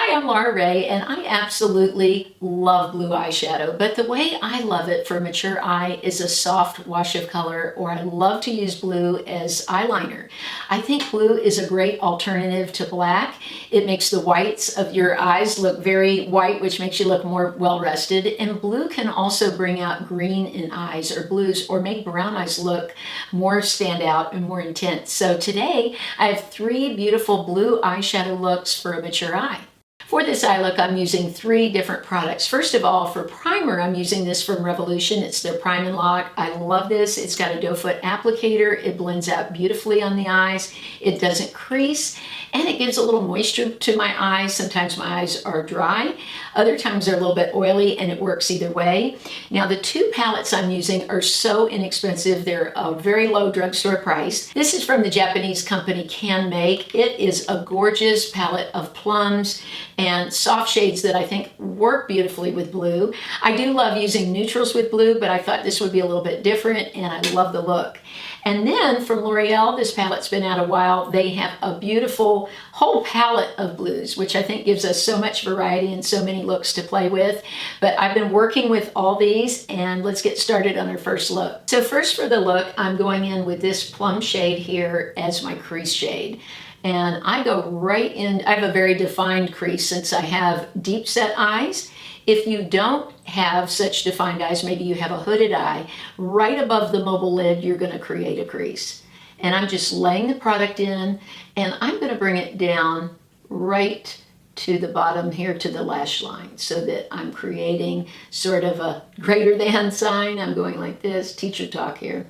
Hi, I'm Laura Ray, and I absolutely love blue eyeshadow, but the way I love it for a mature eye is a soft wash of color, or I love to use blue as eyeliner. I think blue is a great alternative to black. It makes the whites of your eyes look very white, which makes you look more well-rested, and blue can also bring out green in eyes or blues, or make brown eyes look more stand out and more intense. So today, I have 3 beautiful blue eyeshadow looks for a mature eye. For this eye look, I'm using 3 different products. First of all, for primer, I'm using this from Revolution. It's their Prime and Lock. I love this. It's got a doe foot applicator. It blends out beautifully on the eyes. It doesn't crease, and it gives a little moisture to my eyes. Sometimes my eyes are dry. Other times they're a little bit oily, and it works either way. Now, the 2 palettes I'm using are so inexpensive. They're a very low drugstore price. This is from the Japanese company Canmake. It is a gorgeous palette of plums and soft shades that I think work beautifully with blue. I do love using neutrals with blue, but I thought this would be a little bit different, and I love the look. And then from L'Oreal, this palette's been out a while. They have a beautiful whole palette of blues, which I think gives us so much variety and so many looks to play with. But I've been working with all these, and let's get started on our first look. So first for the look, I'm going in with this plum shade here as my crease shade. And I go right in. I have a very defined crease since I have deep set eyes. If you don't have such defined eyes, maybe you have a hooded eye, right above the mobile lid, you're going to create a crease. And I'm just laying the product in, and I'm going to bring it down right to the bottom here to the lash line, so that I'm creating sort of a greater than sign. I'm going like this, teacher talk here.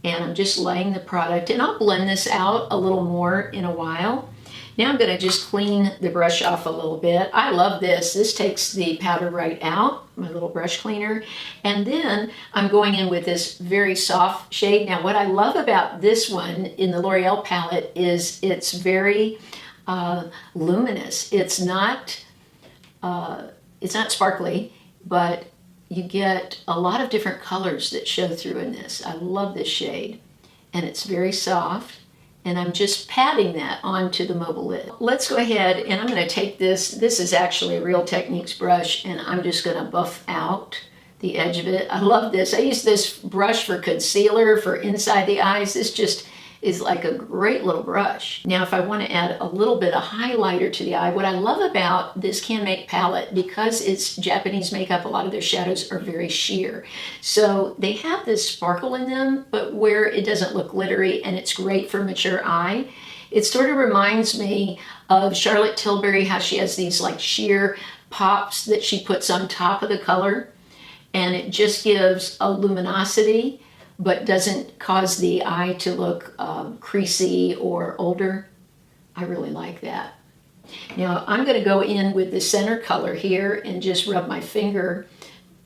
And I'm just laying the product, and I'll blend this out a little more in a while. Now I'm going to just clean the brush off a little bit. I love this. This takes the powder right out, my little brush cleaner. And then I'm going in with this very soft shade. Now what I love about this one in the L'Oreal palette is it's very luminous. It's not sparkly, but you get a lot of different colors that show through in this. I love this shade, and it's very soft, and I'm just patting that onto the mobile lid. Let's go ahead, and I'm going to take this. This is actually a Real Techniques brush, and I'm just going to buff out the edge of it. I love this. I use this brush for concealer for inside the eyes. This just is like a great little brush. Now, if I want to add a little bit of highlighter to the eye, what I love about this Canmake palette, because it's Japanese makeup, a lot of their shadows are very sheer. So they have this sparkle in them, but where it doesn't look glittery, and it's great for mature eye. It sort of reminds me of Charlotte Tilbury, how she has these like sheer pops that she puts on top of the color, and it just gives a luminosity, but doesn't cause the eye to look creasy or older. I really like that. Now I'm going to go in with the center color here and just rub my finger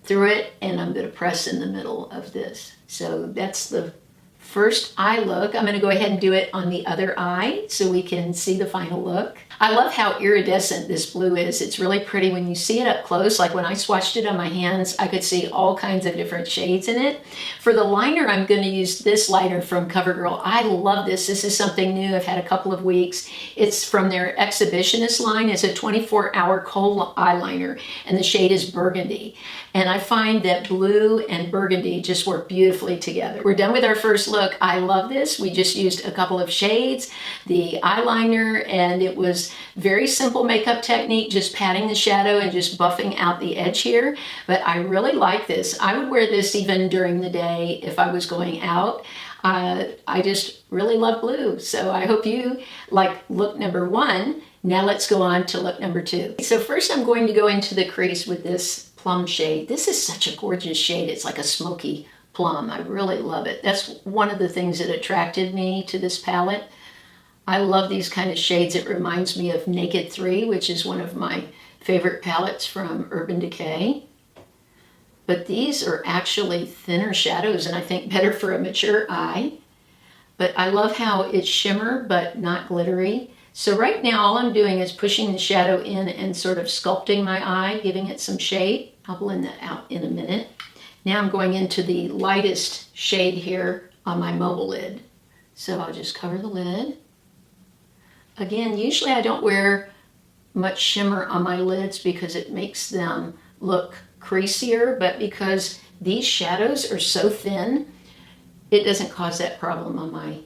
through it, and I'm going to press in the middle of this. So that's the first eye look. I'm going to go ahead and do it on the other eye so we can see the final look. I love how iridescent this blue is. It's really pretty when you see it up close. Like when I swatched it on my hands, I could see all kinds of different shades in it. For the liner, I'm going to use this liner from CoverGirl. I love this. This is something new. I've had a couple of weeks. It's from their Exhibitionist line. It's a 24-hour Kohl eyeliner, and the shade is Burgundy. And I find that blue and burgundy just work beautifully together. We're done with our first look. I love this. We just used a couple of shades, the eyeliner, and it was very simple makeup technique, just patting the shadow and just buffing out the edge here. But I really like this. I would wear this even during the day if I was going out. I just really love blue. So I hope you like look number 1. Now let's go on to look number 2. So first I'm going to go into the crease with this plum shade. This is such a gorgeous shade. It's like a smoky plum. I really love it. That's one of the things that attracted me to this palette. I love these kind of shades. It reminds me of Naked 3, which is one of my favorite palettes from Urban Decay. But these are actually thinner shadows, and I think better for a mature eye. But I love how it's shimmer but not glittery. So right now all I'm doing is pushing the shadow in and sort of sculpting my eye, giving it some shape. I'll blend that out in a minute. Now I'm going into the lightest shade here on my mobile lid. So I'll just cover the lid. Again, usually I don't wear much shimmer on my lids because it makes them look creasier, but because these shadows are so thin, it doesn't cause that problem on my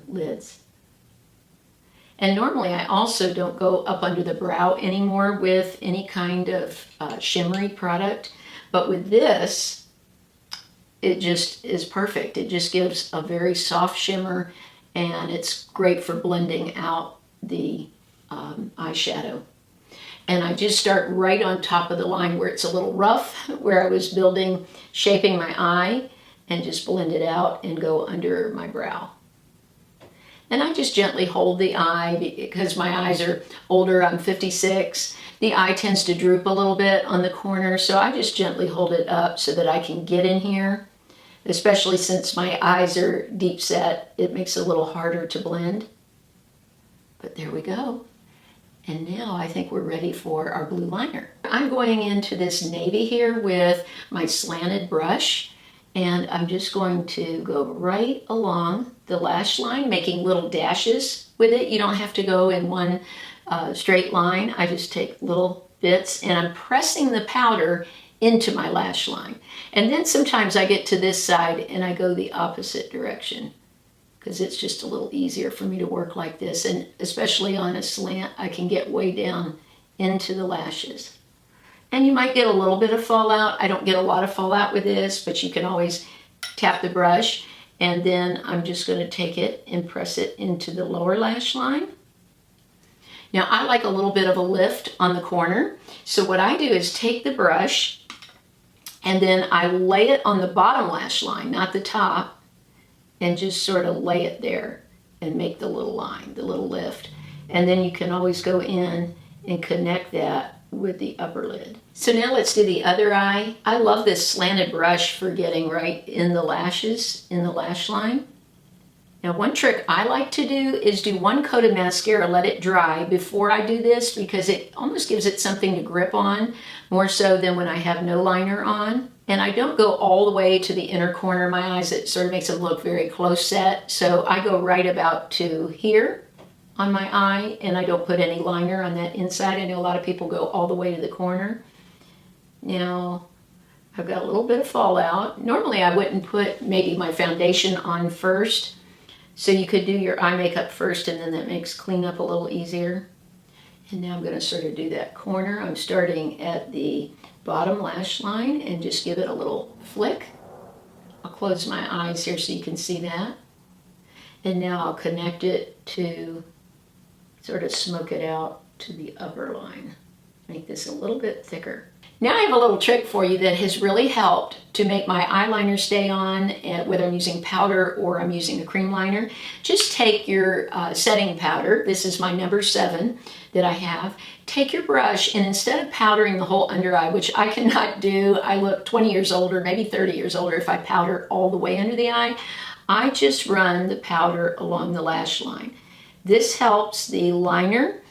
lids. And normally I also don't go up under the brow anymore with any kind of shimmery product, but with this, it just is perfect. It just gives a very soft shimmer, and it's great for blending out the eyeshadow. And I just start right on top of the line where it's a little rough, where I was shaping my eye, and just blend it out and go under my brow. And I just gently hold the eye because my eyes are older. I'm 56. The eye tends to droop a little bit on the corner, so I just gently hold it up so that I can get in here. Especially since my eyes are deep set, it makes it a little harder to blend. But there we go. And now I think we're ready for our blue liner. I'm going into this navy here with my slanted brush, and I'm just going to go right along the lash line, making little dashes with it. You don't have to go in one straight line. I just take little bits, and I'm pressing the powder into my lash line. And then sometimes I get to this side and I go the opposite direction because it's just a little easier for me to work like this. And especially on a slant, I can get way down into the lashes. And you might get a little bit of fallout. I don't get a lot of fallout with this, but you can always tap the brush. And then I'm just going to take it and press it into the lower lash line. Now I like a little bit of a lift on the corner. So what I do is take the brush and then I lay it on the bottom lash line, not the top, and just sort of lay it there and make the little line, the little lift. And then you can always go in and connect that with the upper lid. So now let's do the other eye. I love this slanted brush for getting right in the lashes, in the lash line. Now one trick I like to do is do one coat of mascara, let it dry before I do this because it almost gives it something to grip on, more so than when I have no liner on. And I don't go all the way to the inner corner of my eyes. It sort of makes it look very close set. So I go right about to here on my eye, and I don't put any liner on that inside. I know a lot of people go all the way to the corner. Now, I've got a little bit of fallout. Normally I wouldn't put maybe my foundation on first, so you could do your eye makeup first, and then that makes cleanup a little easier. And now I'm gonna sort of do that corner. I'm starting at the bottom lash line and just give it a little flick. I'll close my eyes here so you can see that. And now I'll connect it to sort of smoke it out to the upper line. Make this a little bit thicker. Now I have a little trick for you that has really helped to make my eyeliner stay on, whether I'm using powder or I'm using a cream liner. Just take your setting powder. This is my number 7 that I have. Take your brush, and instead of powdering the whole under eye, which I cannot do, I look 20 years older, maybe 30 years older if I powder all the way under the eye, I just run the powder along the lash line. This helps the liner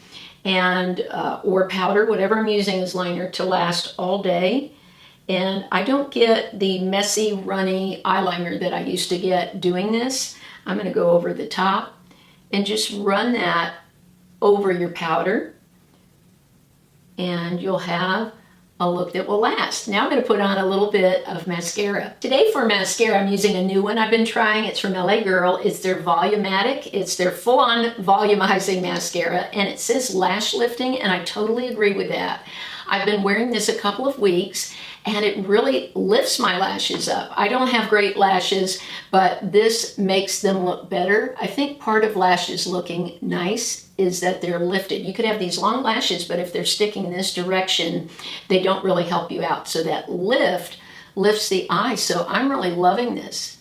and or powder, whatever I'm using as liner, to last all day. And I don't get the messy, runny eyeliner that I used to get doing this. I'm gonna go over the top and just run that over your powder, and you'll have a look that will last. Now I'm going to put on a little bit of mascara. Today for mascara, I'm using a new one I've been trying. It's from LA Girl. It's their Volumatic. It's their full-on volumizing mascara, and it says Lash-Lifting, and I totally agree with that. I've been wearing this a couple of weeks, and it really lifts my lashes up. I don't have great lashes, but this makes them look better. I think part of lashes looking nice is that they're lifted. You could have these long lashes, but if they're sticking this direction, they don't really help you out. So that lift lifts the eye. So I'm really loving this.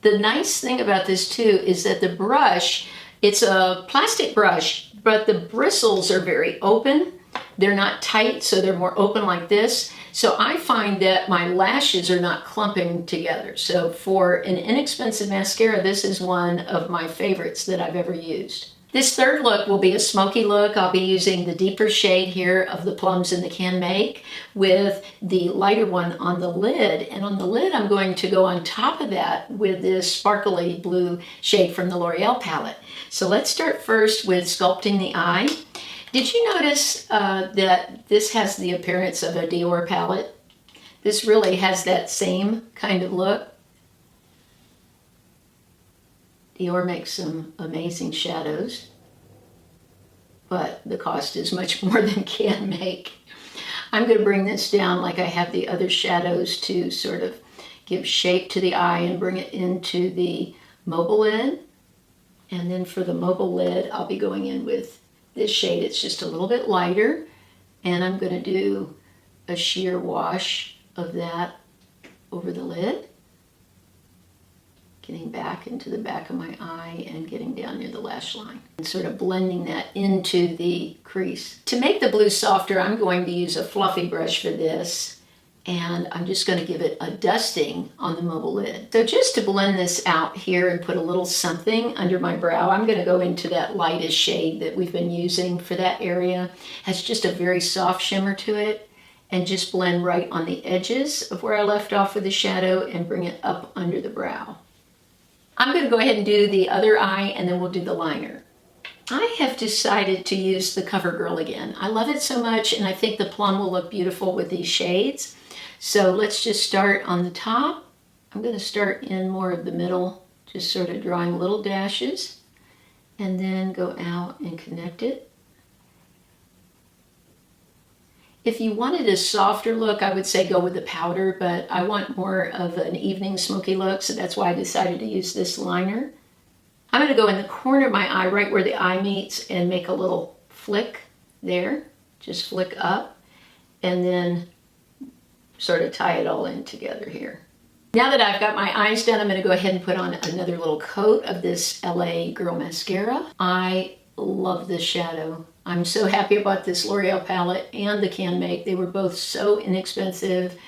The nice thing about this too is that the brush, it's a plastic brush, but the bristles are very open. They're not tight, so they're more open like this. So I find that my lashes are not clumping together. So for an inexpensive mascara, this is one of my favorites that I've ever used. This third look will be a smoky look. I'll be using the deeper shade here of the plums in the Canmake with the lighter one on the lid. And on the lid, I'm going to go on top of that with this sparkly blue shade from the L'Oreal palette. So let's start first with sculpting the eye. Did you notice that this has the appearance of a Dior palette? This really has that same kind of look. Dior makes some amazing shadows, but the cost is much more than Canmake. I'm going to bring this down like I have the other shadows to sort of give shape to the eye and bring it into the mobile lid. And then for the mobile lid, I'll be going in with this shade. It's just a little bit lighter, and I'm going to do a sheer wash of that over the lid, getting back into the back of my eye and getting down near the lash line and sort of blending that into the crease. To make the blue softer, I'm going to use a fluffy brush for this, and I'm just going to give it a dusting on the mobile lid. So just to blend this out here and put a little something under my brow, I'm going to go into that lightest shade that we've been using for that area. It has just a very soft shimmer to it, and just blend right on the edges of where I left off with the shadow and bring it up under the brow. I'm going to go ahead and do the other eye, and then we'll do the liner. I have decided to use the CoverGirl again. I love it so much, and I think the plum will look beautiful with these shades. So let's just start on the top. I'm going to start in more of the middle, just sort of drawing little dashes, and then go out and connect it. If you wanted a softer look, I would say go with the powder, but I want more of an evening smoky look, so that's why I decided to use this liner. I'm going to go in the corner of my eye, right where the eye meets, and make a little flick there. Just flick up, and then sort of tie it all in together here. Now that I've got my eyes done, I'm going to go ahead and put on another little coat of this LA Girl Mascara. I love this shadow. I'm so happy about this L'Oreal palette and the Canmake. They were both so inexpensive,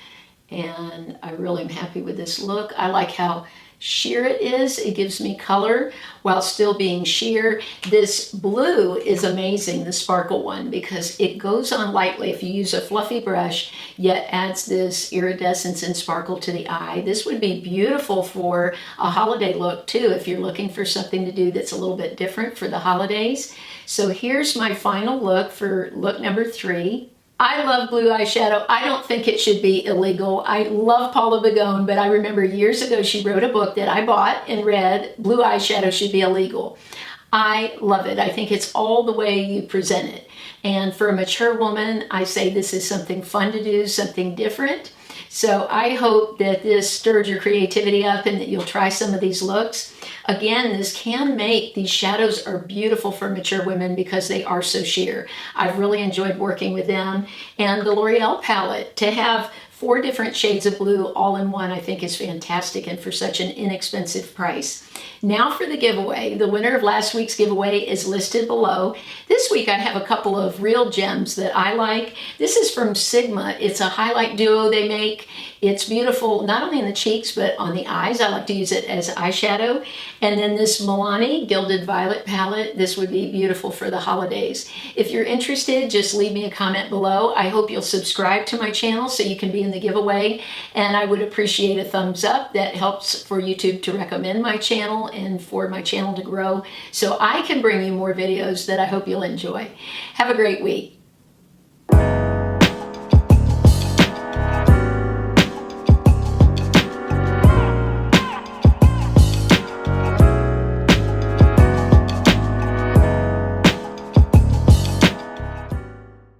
and I really am happy with this look. I like how sheer it is. It gives me color while still being sheer. This blue is amazing, the sparkle one, because it goes on lightly if you use a fluffy brush, yet adds this iridescence and sparkle to the eye. This would be beautiful for a holiday look too, if you're looking for something to do that's a little bit different for the holidays. So here's my final look for look number 3. I love blue eyeshadow. I don't think it should be illegal. I love Paula Begone, but I remember years ago she wrote a book that I bought and read, Blue Eyeshadow Should Be Illegal. I love it. I think it's all the way you present it. And for a mature woman, I say this is something fun to do, something different. So I hope that this stirred your creativity up and that you'll try some of these looks. Again, this Canmake, these shadows are beautiful for mature women because they are so sheer. I've really enjoyed working with them. And the L'Oreal palette, to have 4 different shades of blue all in one, I think is fantastic, and for such an inexpensive price. Now for the giveaway. The winner of last week's giveaway is listed below. This week I have a couple of real gems that I like. This is from Sigma. It's a highlight duo they make. It's beautiful not only in the cheeks but on the eyes. I like to use it as eyeshadow. And then this Milani Gilded Violet palette. This would be beautiful for the holidays. If you're interested, just leave me a comment below. I hope you'll subscribe to my channel so you can be in the giveaway. And I would appreciate a thumbs up. That helps for YouTube to recommend my channel and for my channel to grow so I can bring you more videos that I hope you'll enjoy. Have a great week.